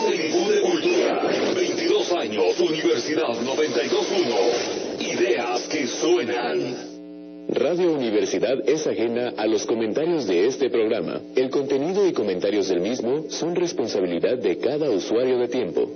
Plenitud de cultura. 22 años, Universidad 92.1. Ideas que suenan. Radio Universidad es ajena a los comentarios de este programa. El contenido y comentarios del mismo son responsabilidad de cada usuario de tiempo.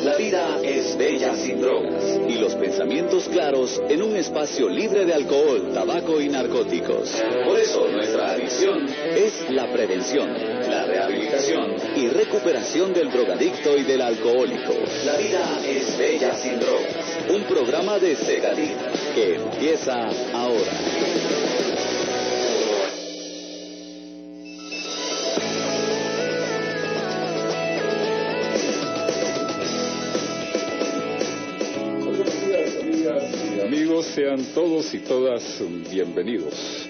La vida es bella sin drogas y los pensamientos claros en un espacio libre de alcohol, tabaco y narcóticos. Por eso nuestra adicción es la prevención, la rehabilitación y recuperación del drogadicto y del alcohólico. La vida es bella sin drogas. Un programa de Segadit que empieza ahora. Amigos, sean todos y todas bienvenidos.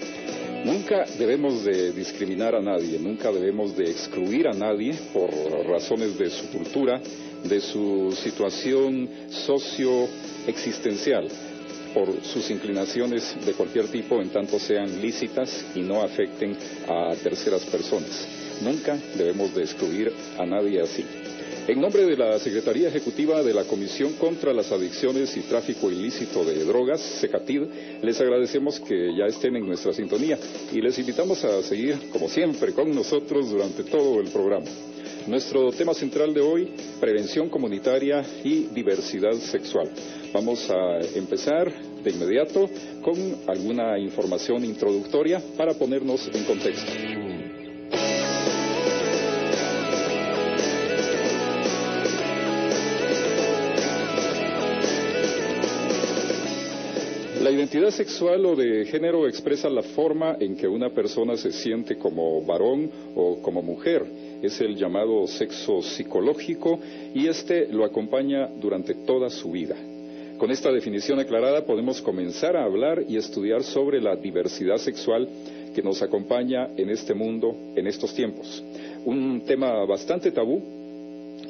Nunca debemos de discriminar a nadie, nunca debemos de excluir a nadie por razones de su cultura, de su situación socioexistencial, por sus inclinaciones de cualquier tipo, en tanto sean lícitas y no afecten a terceras personas. Nunca debemos de excluir a nadie así. En nombre de la Secretaría Ejecutiva de la Comisión contra las Adicciones y Tráfico Ilícito de Drogas, SECATID, les agradecemos que ya estén en nuestra sintonía y les invitamos a seguir, como siempre, con nosotros durante todo el programa. Nuestro tema central de hoy, prevención comunitaria y diversidad sexual. Vamos a empezar de inmediato con alguna información introductoria para ponernos en contexto. La identidad sexual o de género expresa la forma en que una persona se siente como varón o como mujer. Es el llamado sexo psicológico y este lo acompaña durante toda su vida. Con esta definición aclarada podemos comenzar a hablar y estudiar sobre la diversidad sexual que nos acompaña en este mundo, en estos tiempos. Un tema bastante tabú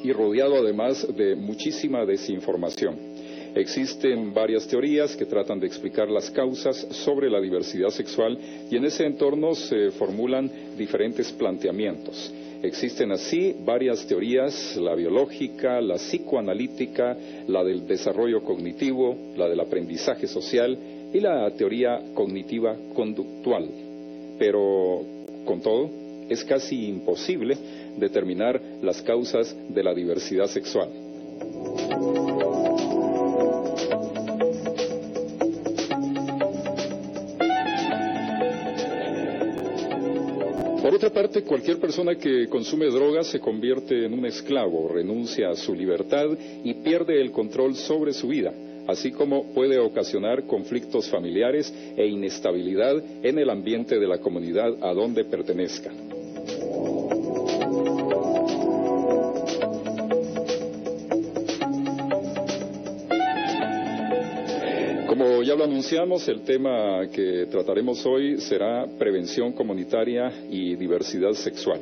y rodeado además de muchísima desinformación. Existen varias teorías que tratan de explicar las causas sobre la diversidad sexual y en ese entorno se formulan diferentes planteamientos. Existen así varias teorías, la biológica, la psicoanalítica, la del desarrollo cognitivo, la del aprendizaje social y la teoría cognitiva conductual. Pero, con todo, es casi imposible determinar las causas de la diversidad sexual. Por otra parte, cualquier persona que consume drogas se convierte en un esclavo, renuncia a su libertad y pierde el control sobre su vida, así como puede ocasionar conflictos familiares e inestabilidad en el ambiente de la comunidad a donde pertenezca. Como ya lo anunciamos, el tema que trataremos hoy será prevención comunitaria y diversidad sexual.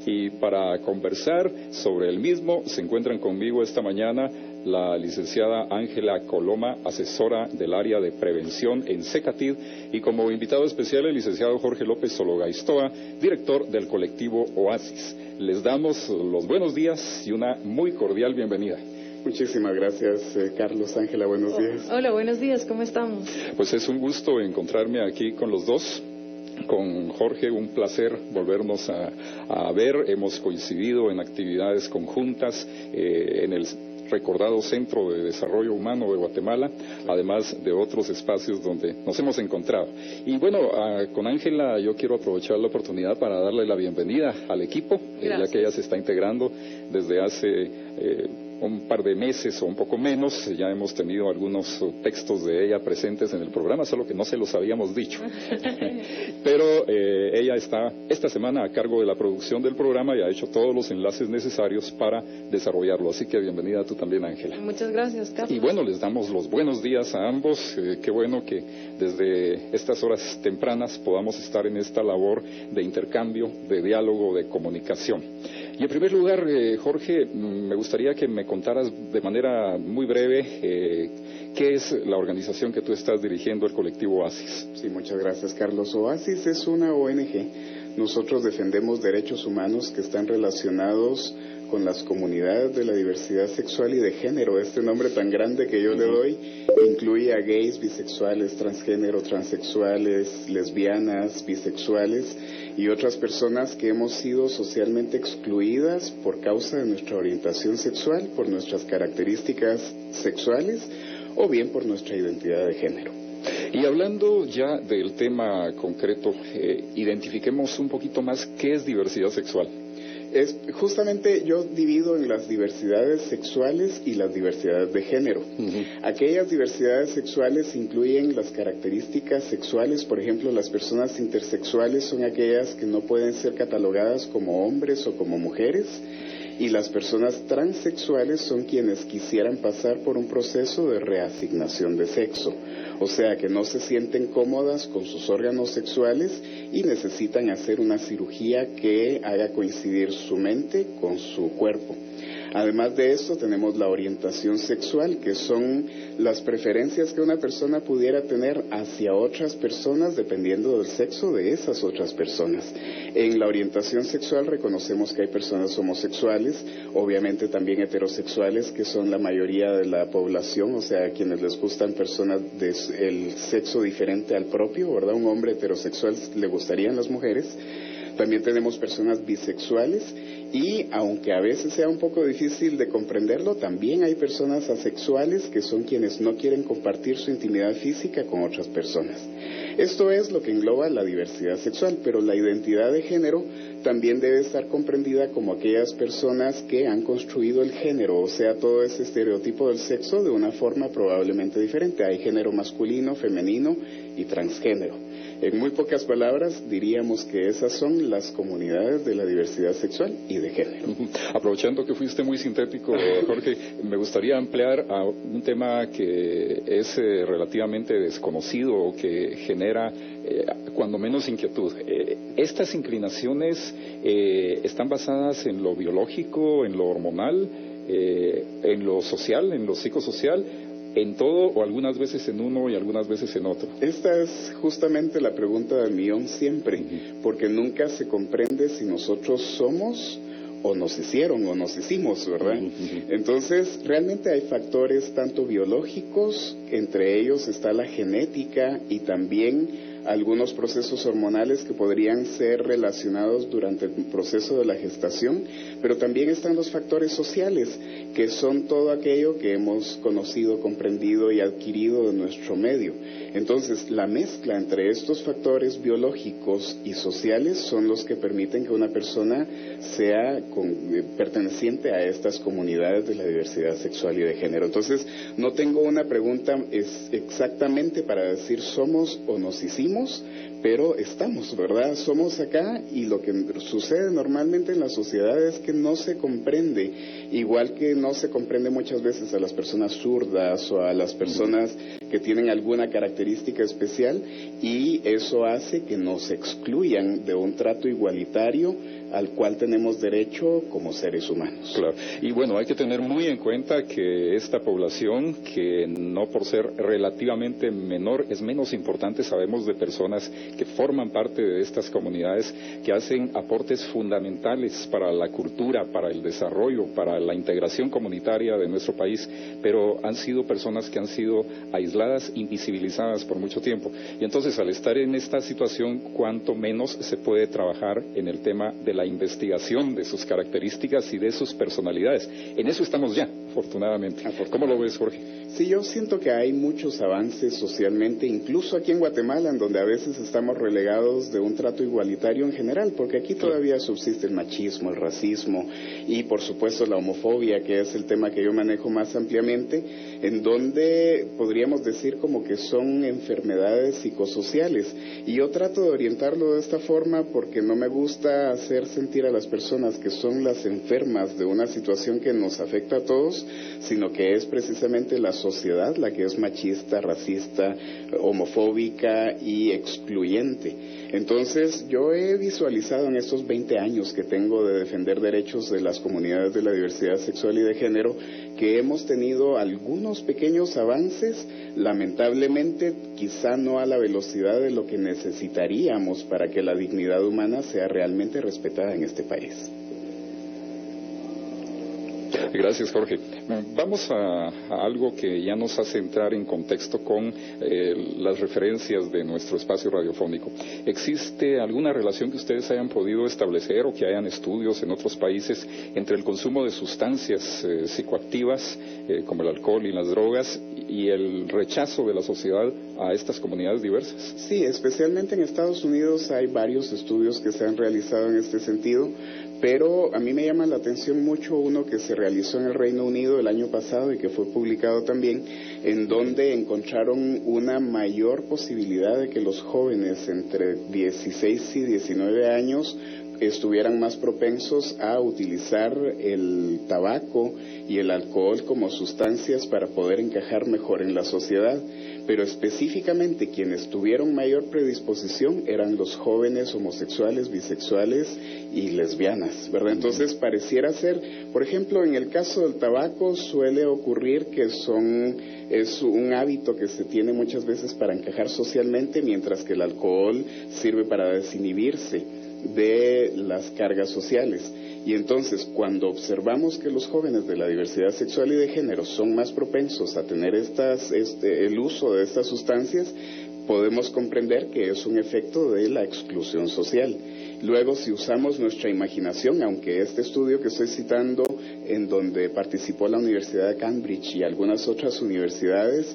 Y para conversar sobre el mismo, se encuentran conmigo esta mañana la licenciada Ángela Coloma, asesora del área de prevención en SECATID, y como invitado especial el licenciado Jorge López Sologaistoa, director del colectivo Oasis. Les damos los buenos días y una muy cordial bienvenida. Muchísimas gracias, Carlos. Ángela, buenos días. Hola, buenos días, ¿cómo estamos? Pues es un gusto encontrarme aquí con los dos. Con Jorge, un placer volvernos a ver. Hemos coincidido en actividades conjuntas en el recordado Centro de Desarrollo Humano de Guatemala, además de otros espacios donde nos hemos encontrado. Y bueno, con Ángela yo quiero aprovechar la oportunidad para darle la bienvenida al equipo, ya que ella se está integrando desde hace un par de meses o un poco menos. Ya hemos tenido algunos textos de ella presentes en el programa, solo que no se los habíamos dicho. Pero ella está esta semana a cargo de la producción del programa y ha hecho todos los enlaces necesarios para desarrollarlo. Así que bienvenida tú también, Ángela. Muchas gracias, Carlos. Y bueno, les damos los buenos días a ambos. Qué bueno que desde estas horas tempranas podamos estar en esta labor de intercambio, de diálogo, de comunicación. Y en primer lugar, Jorge, me gustaría que me contaras de manera muy breve qué es la organización que tú estás dirigiendo, el colectivo Oasis. Sí, muchas gracias, Carlos. Oasis es una ONG nosotros defendemos derechos humanos que están relacionados con las comunidades de la diversidad sexual y de género. Este nombre tan grande que yo le doy incluye a gays, bisexuales, transgénero, transexuales, lesbianas, bisexuales y otras personas que hemos sido socialmente excluidas por causa de nuestra orientación sexual, por nuestras características sexuales o bien por nuestra identidad de género. Y hablando ya del tema concreto, identifiquemos un poquito más qué es diversidad sexual. Justamente yo divido en las diversidades sexuales y las diversidades de género. Aquellas diversidades sexuales incluyen las características sexuales, por ejemplo, las personas intersexuales son aquellas que no pueden ser catalogadas como hombres o como mujeres, y las personas transexuales son quienes quisieran pasar por un proceso de reasignación de sexo, o sea que no se sienten cómodas con sus órganos sexuales y necesitan hacer una cirugía que haga coincidir su mente con su cuerpo. Además de esto tenemos la orientación sexual, que son las preferencias que una persona pudiera tener hacia otras personas dependiendo del sexo de esas otras personas. En la orientación sexual reconocemos que hay personas homosexuales, obviamente también heterosexuales, que son la mayoría de la población, o sea, a quienes les gustan personas del sexo diferente al propio, ¿verdad? Un hombre heterosexual le gustarían las mujeres. También tenemos personas bisexuales y, aunque a veces sea un poco difícil de comprenderlo, también hay personas asexuales que son quienes no quieren compartir su intimidad física con otras personas. Esto es lo que engloba la diversidad sexual, pero la identidad de género también debe estar comprendida como aquellas personas que han construido el género, o sea, todo ese estereotipo del sexo de una forma probablemente diferente. Hay género masculino, femenino y transgénero. En muy pocas palabras, diríamos que esas son las comunidades de la diversidad sexual y de género. Aprovechando que fuiste muy sintético, Jorge, me gustaría ampliar a un tema que es relativamente desconocido o que genera cuando menos inquietud. ¿Estas inclinaciones están basadas en lo biológico, en lo hormonal, en lo social, en lo psicosocial? ¿En todo o algunas veces en uno y algunas veces en otro? Esta es justamente la pregunta del millón siempre, porque nunca se comprende si nosotros somos o nos hicieron o nos hicimos, ¿verdad? Entonces, realmente hay factores tanto biológicos, entre ellos está la genética y también algunos procesos hormonales que podrían ser relacionados durante el proceso de la gestación, pero también están los factores sociales, que son todo aquello que hemos conocido, comprendido y adquirido de nuestro medio. Entonces, la mezcla entre estos factores biológicos y sociales son los que permiten que una persona sea perteneciente a estas comunidades de la diversidad sexual y de género. Entonces, no tengo una pregunta exactamente para decir somos o nos hicimos, pero estamos, ¿verdad? Somos acá, y lo que sucede normalmente en la sociedad es que no se comprende, igual que no se comprende muchas veces a las personas zurdas o a las personas que tienen alguna característica especial, y eso hace que nos excluyan de un trato igualitario al cual tenemos derecho como seres humanos. Claro. Y bueno, hay que tener muy en cuenta que esta población, que no por ser relativamente menor, es menos importante. Sabemos de personas que forman parte de estas comunidades, que hacen aportes fundamentales para la cultura, para el desarrollo, para la integración comunitaria de nuestro país, pero han sido personas que han sido aisladas, invisibilizadas por mucho tiempo. Y entonces, al estar en esta situación, cuanto menos se puede trabajar en el tema de la investigación de sus características y de sus personalidades. En eso estamos ya, afortunadamente. ¿Cómo lo ves, Jorge? Sí, yo siento que hay muchos avances socialmente, incluso aquí en Guatemala, en donde a veces estamos relegados de un trato igualitario en general, porque aquí todavía subsiste el machismo, el racismo y, por supuesto, la homofobia, que es el tema que yo manejo más ampliamente, en donde podríamos decir como que son enfermedades psicosociales. Y yo trato de orientarlo de esta forma porque no me gusta hacer sentir a las personas que son las enfermas de una situación que nos afecta a todos, sino que es precisamente la sociedad la que es machista, racista, homofóbica y excluyente. Entonces, yo he visualizado en estos 20 años que tengo de defender derechos de las comunidades de la diversidad sexual y de género, que hemos tenido algunos pequeños avances, lamentablemente quizá no a la velocidad de lo que necesitaríamos para que la dignidad humana sea realmente respetada en este país. Gracias, Jorge. Vamos a algo que ya nos hace entrar en contexto con las referencias de nuestro espacio radiofónico. ¿Existe alguna relación que ustedes hayan podido establecer o que hayan estudios en otros países entre el consumo de sustancias psicoactivas, como el alcohol y las drogas, y el rechazo de la sociedad a estas comunidades diversas? Sí, especialmente en Estados Unidos hay varios estudios que se han realizado en este sentido, pero a mí me llama la atención mucho uno que se realizó en el Reino Unido el año pasado y que fue publicado también, en donde encontraron una mayor posibilidad de que los jóvenes entre 16 y 19 años estuvieran más propensos a utilizar el tabaco y el alcohol como sustancias para poder encajar mejor en la sociedad. Pero específicamente quienes tuvieron mayor predisposición eran los jóvenes homosexuales, bisexuales y lesbianas, ¿verdad? Entonces pareciera ser, por ejemplo, en el caso del tabaco suele ocurrir que es un hábito que se tiene muchas veces para encajar socialmente, mientras que el alcohol sirve para desinhibirse de las cargas sociales. Y entonces, cuando observamos que los jóvenes de la diversidad sexual y de género son más propensos a tener el uso de estas sustancias, podemos comprender que es un efecto de la exclusión social. Luego, si usamos nuestra imaginación, aunque este estudio que estoy citando, en donde participó la Universidad de Cambridge y algunas otras universidades,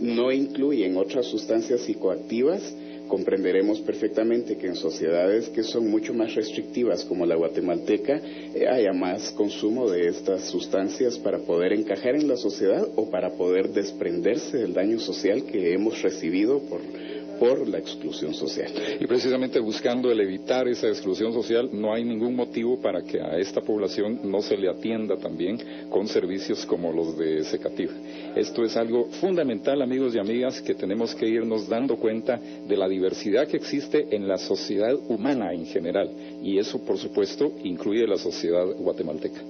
no incluyen otras sustancias psicoactivas, comprenderemos perfectamente que en sociedades que son mucho más restrictivas como la guatemalteca haya más consumo de estas sustancias para poder encajar en la sociedad o para poder desprenderse del daño social que hemos recibido por la exclusión social. Y precisamente buscando el evitar esa exclusión social, no hay ningún motivo para que a esta población no se le atienda también con servicios como los de Secativ. Esto es algo fundamental, amigos y amigas, que tenemos que irnos dando cuenta de la diversidad que existe en la sociedad humana en general, y eso, por supuesto, incluye la sociedad guatemalteca.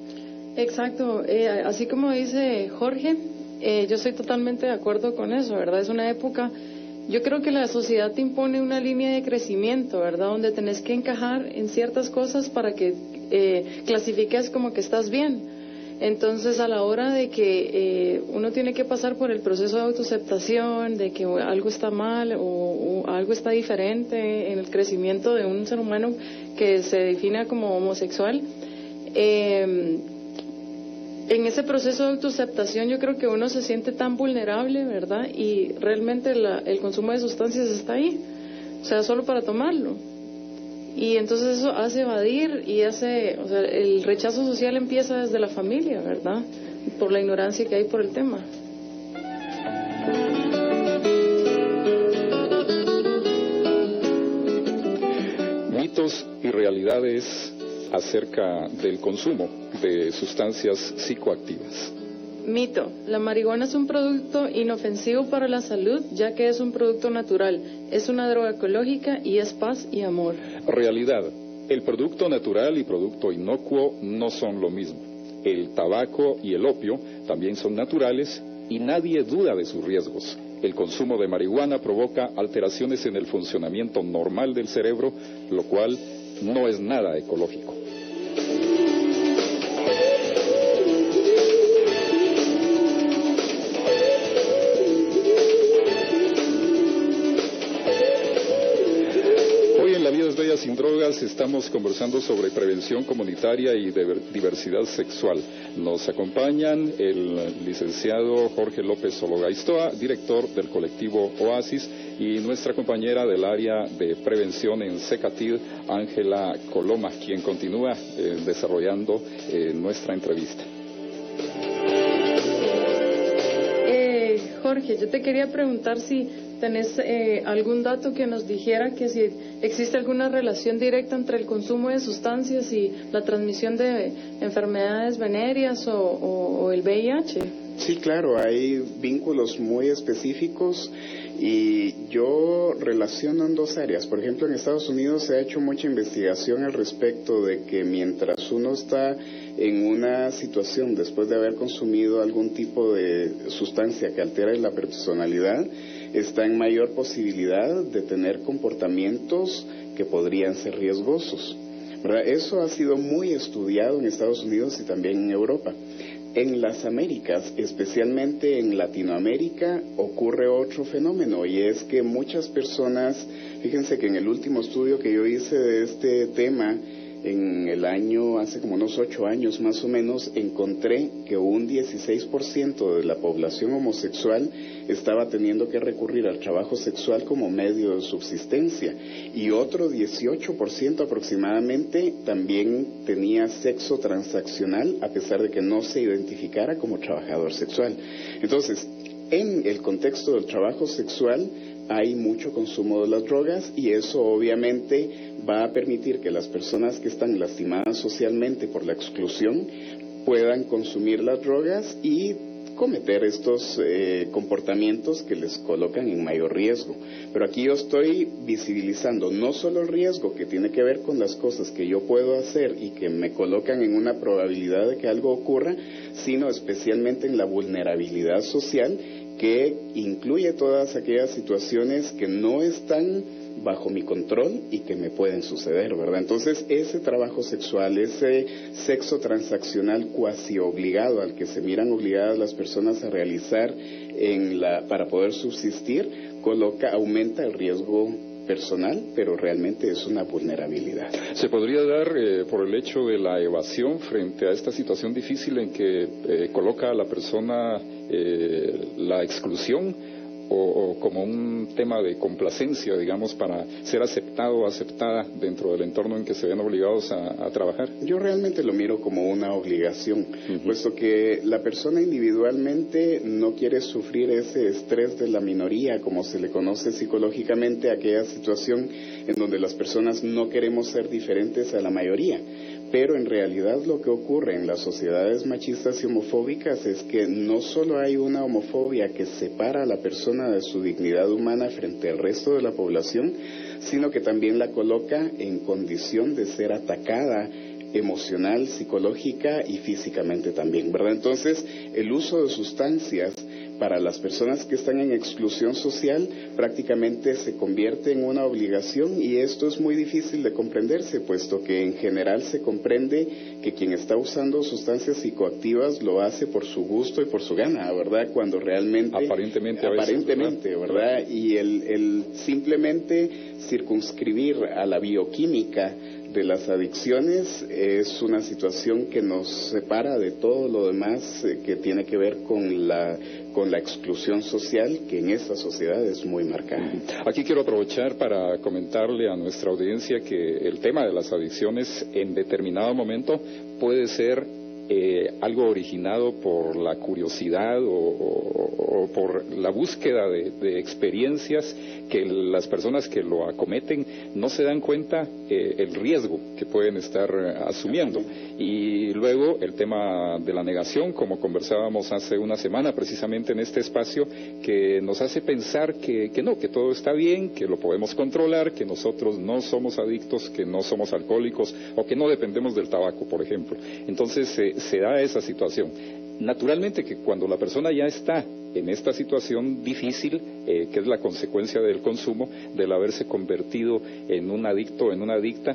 Exacto, así como dice Jorge, yo estoy totalmente de acuerdo con eso, ¿verdad? Es una época... Yo creo que la sociedad te impone una línea de crecimiento, ¿verdad? Donde tenés que encajar en ciertas cosas para que clasifiques como que estás bien. Entonces, a la hora de que uno tiene que pasar por el proceso de autoaceptación, de que algo está mal o algo está diferente en el crecimiento de un ser humano que se defina como homosexual, en ese proceso de autoaceptación yo creo que uno se siente tan vulnerable, ¿verdad? Y realmente el consumo de sustancias está ahí, o sea, solo para tomarlo. Y entonces eso hace evadir y el rechazo social empieza desde la familia, ¿verdad? Por la ignorancia que hay por el tema. Mitos y realidades acerca del consumo de sustancias psicoactivas. Mito: la marihuana es un producto inofensivo para la salud, ya que es un producto natural, es una droga ecológica y es paz y amor. Realidad: el producto natural y producto inocuo no son lo mismo. El tabaco y el opio también son naturales y nadie duda de sus riesgos. El consumo de marihuana provoca alteraciones en el funcionamiento normal del cerebro, lo cual no es nada ecológico. Sin Drogas estamos conversando sobre prevención comunitaria y diversidad sexual. Nos acompañan el licenciado Jorge López Ologaistoa, director del colectivo Oasis, y nuestra compañera del área de prevención en Secativ, Ángela Coloma, quien continúa desarrollando nuestra entrevista. Jorge, yo te quería preguntar si tenés algún dato que nos dijera que si ¿existe alguna relación directa entre el consumo de sustancias y la transmisión de enfermedades venéreas o el VIH? Sí, claro, hay vínculos muy específicos y yo relaciono en dos áreas. Por ejemplo, en Estados Unidos se ha hecho mucha investigación al respecto de que mientras uno está en una situación después de haber consumido algún tipo de sustancia que altera la personalidad, está en mayor posibilidad de tener comportamientos que podrían ser riesgosos, ¿verdad? Eso ha sido muy estudiado en Estados Unidos y también en Europa. En las Américas, especialmente en Latinoamérica, ocurre otro fenómeno, y es que muchas personas, fíjense que en el último estudio que yo hice de este tema, en el año, hace como unos 8 años más o menos, encontré que un 16% de la población homosexual estaba teniendo que recurrir al trabajo sexual como medio de subsistencia, y otro 18% aproximadamente también tenía sexo transaccional a pesar de que no se identificara como trabajador sexual. Entonces, en el contexto del trabajo sexual hay mucho consumo de las drogas, y eso obviamente va a permitir que las personas que están lastimadas socialmente por la exclusión puedan consumir las drogas y cometer estos comportamientos que les colocan en mayor riesgo. Pero aquí yo estoy visibilizando no solo el riesgo que tiene que ver con las cosas que yo puedo hacer y que me colocan en una probabilidad de que algo ocurra, sino especialmente en la vulnerabilidad social, que incluye todas aquellas situaciones que no están bajo mi control y que me pueden suceder, ¿verdad? Entonces, ese trabajo sexual, ese sexo transaccional cuasi obligado al que se miran obligadas las personas a realizar para poder subsistir, aumenta el riesgo personal, pero realmente es una vulnerabilidad. ¿Se podría dar por el hecho de la evasión frente a esta situación difícil en que coloca a la persona la exclusión, o como un tema de complacencia, digamos, para ser aceptado o aceptada dentro del entorno en que se ven obligados a trabajar? Yo realmente lo miro como una obligación, puesto que la persona individualmente no quiere sufrir ese estrés de la minoría, como se le conoce psicológicamente, aquella situación en donde las personas no queremos ser diferentes a la mayoría. Pero en realidad lo que ocurre en las sociedades machistas y homofóbicas es que no solo hay una homofobia que separa a la persona de su dignidad humana frente al resto de la población, sino que también la coloca en condición de ser atacada emocional, psicológica y físicamente también, ¿verdad? Entonces, el uso de sustancias para las personas que están en exclusión social prácticamente se convierte en una obligación, y esto es muy difícil de comprenderse, puesto que en general se comprende que quien está usando sustancias psicoactivas lo hace por su gusto y por su gana, ¿verdad? Cuando realmente... Aparentemente, ¿verdad? Y el simplemente circunscribir a la bioquímica de las adicciones es una situación que nos separa de todo lo demás que tiene que ver con la exclusión social, que en esta sociedad es muy marcada. Aquí quiero aprovechar para comentarle a nuestra audiencia que el tema de las adicciones en determinado momento puede ser algo originado por la curiosidad o por la búsqueda de experiencias que las personas que lo acometen no se dan cuenta el riesgo que pueden estar asumiendo. Y luego el tema de la negación, como conversábamos hace una semana precisamente en este espacio, que nos hace pensar que todo está bien, que lo podemos controlar, que nosotros no somos adictos, que no somos alcohólicos o que no dependemos del tabaco, por ejemplo. Entonces se da esa situación. Naturalmente que cuando la persona ya está en esta situación difícil, que es la consecuencia del consumo, del haberse convertido en un adicto, en una adicta,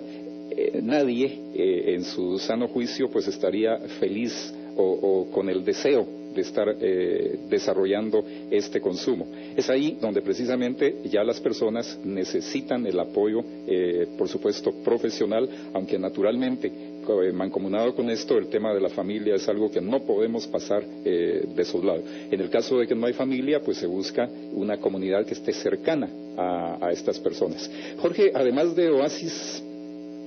nadie en su sano juicio pues estaría feliz o con el deseo de estar desarrollando este consumo. Es ahí donde precisamente ya las personas necesitan el apoyo, por supuesto, profesional, aunque naturalmente, mancomunado con esto, el tema de la familia es algo que no podemos pasar de soslado. En el caso de que no hay familia, pues se busca una comunidad que esté cercana a estas personas. Jorge, además de Oasis,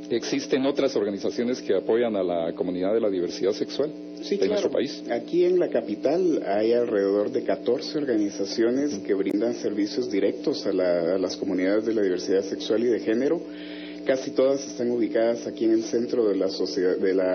¿existen otras organizaciones que apoyan a la comunidad de la diversidad sexual? Sí, de claro. nuestro país. Aquí en la capital hay alrededor de 14 organizaciones que brindan servicios directos a las comunidades de la diversidad sexual y de género. Casi todas están ubicadas aquí en el centro de la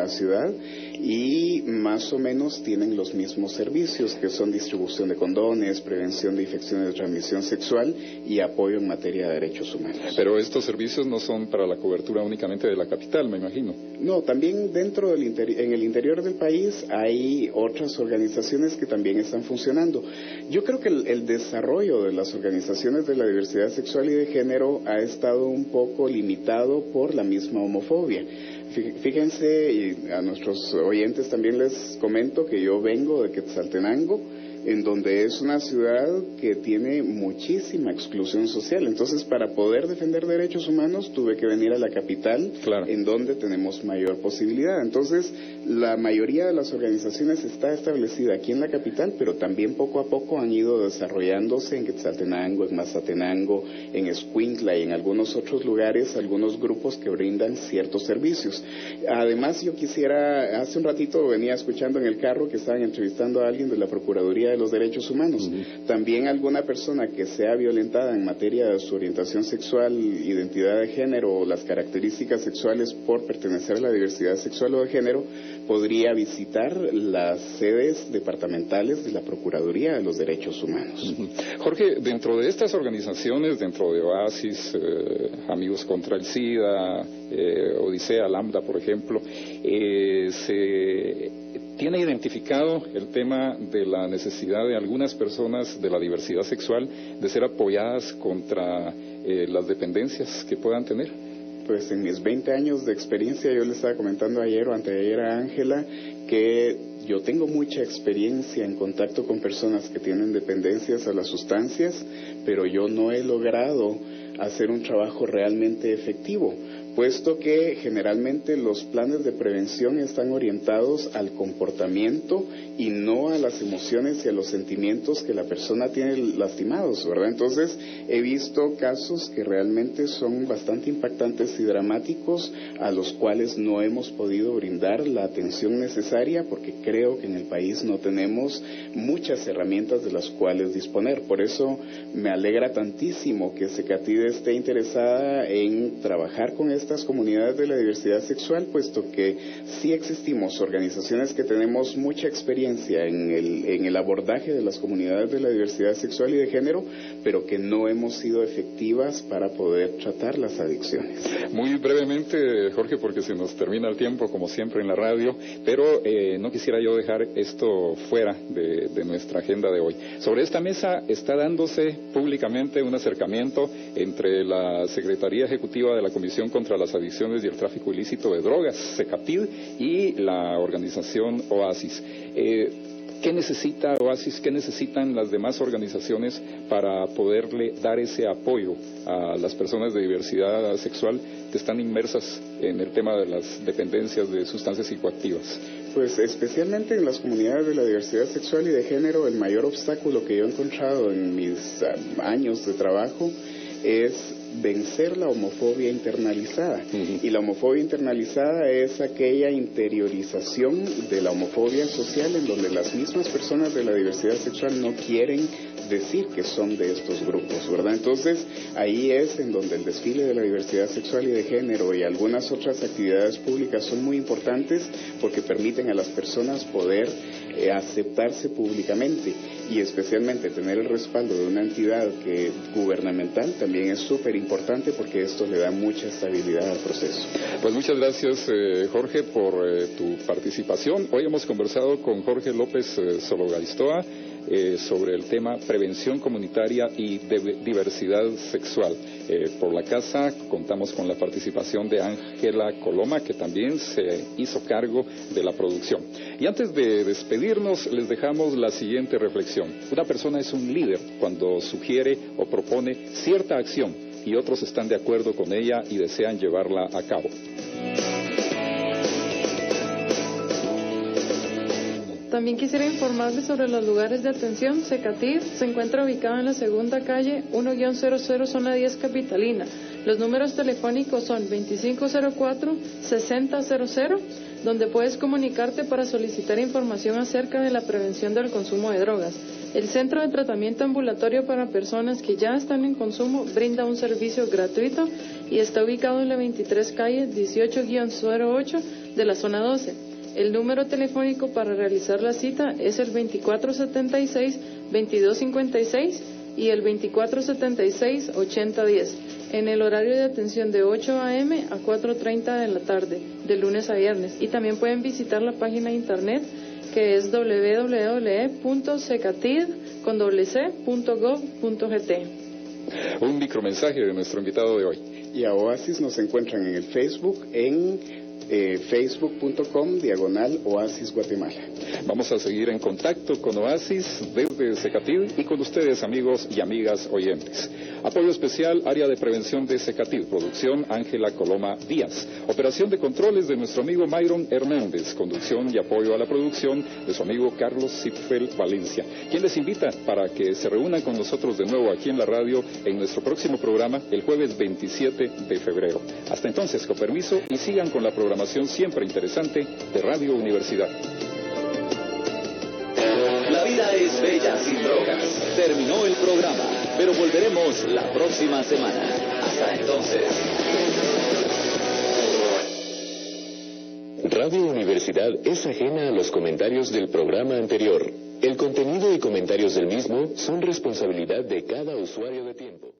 ciudad y más o menos tienen los mismos servicios, que son distribución de condones, prevención de infecciones de transmisión sexual y apoyo en materia de derechos humanos. Pero estos servicios no son para la cobertura únicamente de la capital, me imagino. No, también dentro en el interior del país hay otras organizaciones que también están funcionando. Yo creo que el desarrollo de las organizaciones de la diversidad sexual y de género ha estado un poco limitado por la misma homofobia. Fíjense, y a nuestros oyentes también les comento que yo vengo de Quetzaltenango, en donde es una ciudad que tiene muchísima exclusión social. Entonces, para poder defender derechos humanos, tuve que venir a la capital, claro, en donde tenemos mayor posibilidad. Entonces, la mayoría de las organizaciones está establecida aquí en la capital, pero también poco a poco han ido desarrollándose en Quetzaltenango, en Mazatenango, en Escuintla y en algunos otros lugares, algunos grupos que brindan ciertos servicios. Además, yo quisiera, hace un ratito venía escuchando en el carro que estaban entrevistando a alguien de la Procuraduría de los Derechos Humanos. También alguna persona que sea violentada en materia de su orientación sexual, identidad de género o las características sexuales por pertenecer a la diversidad sexual o de género, podría visitar las sedes departamentales de la Procuraduría de los Derechos Humanos. Jorge, dentro de estas organizaciones, dentro de Oasis, Amigos contra el SIDA, Odisea, Lambda, por ejemplo, se tiene identificado el tema de la necesidad de algunas personas de la diversidad sexual de ser apoyadas contra las dependencias que puedan tener. Pues en mis 20 años de experiencia, yo le estaba comentando ayer o anteayer a Ángela que yo tengo mucha experiencia en contacto con personas que tienen dependencias a las sustancias, pero yo no he logrado hacer un trabajo realmente efectivo, puesto que generalmente los planes de prevención están orientados al comportamiento y no a las emociones y a los sentimientos que la persona tiene lastimados, ¿verdad? Entonces, he visto casos que realmente son bastante impactantes y dramáticos, a los cuales no hemos podido brindar la atención necesaria, porque creo que en el país no tenemos muchas herramientas de las cuales disponer. Por eso me alegra tantísimo que Secatide esté interesada en trabajar con estas comunidades de la diversidad sexual, puesto que sí existimos organizaciones que tenemos mucha experiencia en el abordaje de las comunidades de la diversidad sexual y de género, pero que no hemos sido efectivas para poder tratar las adicciones. Muy brevemente, Jorge, porque se nos termina el tiempo, como siempre en la radio, pero no quisiera yo dejar esto fuera de nuestra agenda de hoy. Sobre esta mesa está dándose públicamente un acercamiento entre la Secretaría Ejecutiva de la Comisión contra las Adicciones y el Tráfico Ilícito de Drogas, SECATID, y la organización Oasis. ¿Qué necesita Oasis? ¿Qué necesitan las demás organizaciones para poderle dar ese apoyo a las personas de diversidad sexual que están inmersas en el tema de las dependencias de sustancias psicoactivas? Pues especialmente en las comunidades de la diversidad sexual y de género, el mayor obstáculo que yo he encontrado en mis años de trabajo es vencer la homofobia internalizada. Y la homofobia internalizada es aquella interiorización de la homofobia social en donde las mismas personas de la diversidad sexual no quieren decir que son de estos grupos, ¿verdad? Entonces, ahí es en donde el desfile de la diversidad sexual y de género y algunas otras actividades públicas son muy importantes, porque permiten a las personas poder aceptarse públicamente, y especialmente tener el respaldo de una entidad gubernamental también es súper importante, porque esto le da mucha estabilidad al proceso. Pues muchas gracias, Jorge, por tu participación. Hoy hemos conversado con Jorge López Sologaristoa sobre el tema prevención comunitaria y diversidad sexual. Por la casa contamos con la participación de Ángela Coloma, que también se hizo cargo de la producción. Y antes de despedirnos, les dejamos la siguiente reflexión. Una persona es un líder cuando sugiere o propone cierta acción y otros están de acuerdo con ella y desean llevarla a cabo. También quisiera informarles sobre los lugares de atención. Secatid se encuentra ubicado en la segunda calle 1-00, zona 10 capitalina. Los números telefónicos son 2504-6000, donde puedes comunicarte para solicitar información acerca de la prevención del consumo de drogas. El Centro de Tratamiento Ambulatorio para Personas que ya están en consumo brinda un servicio gratuito y está ubicado en la 23 calle 18-08 de la zona 12. El número telefónico para realizar la cita es el 2476-2256 y el 2476-8010, en el horario de atención de 8 a.m. a 4:30 de la tarde, de lunes a viernes. Y también pueden visitar la página de internet, que es www.secatid.gov.gt. Un micromensaje de nuestro invitado de hoy. Y a Oasis nos encuentran en el Facebook, en facebook.com/Oasis Guatemala. Vamos a seguir en contacto con Oasis desde Secatid y con ustedes, amigos y amigas oyentes. Apoyo especial, área de prevención de Secatid, producción Ángela Coloma Díaz, operación de controles de nuestro amigo Myron Hernández, conducción y apoyo a la producción de su amigo Carlos Sitfeld Valencia, quien les invita para que se reúnan con nosotros de nuevo aquí en la radio en nuestro próximo programa el jueves 27 de febrero. Hasta entonces, con permiso, y sigan con la programación siempre interesante de Radio Universidad. La vida es bella sin drogas. Terminó el programa, pero volveremos la próxima semana. Hasta entonces. Radio Universidad es ajena a los comentarios del programa anterior. El contenido y comentarios del mismo son responsabilidad de cada usuario de tiempo.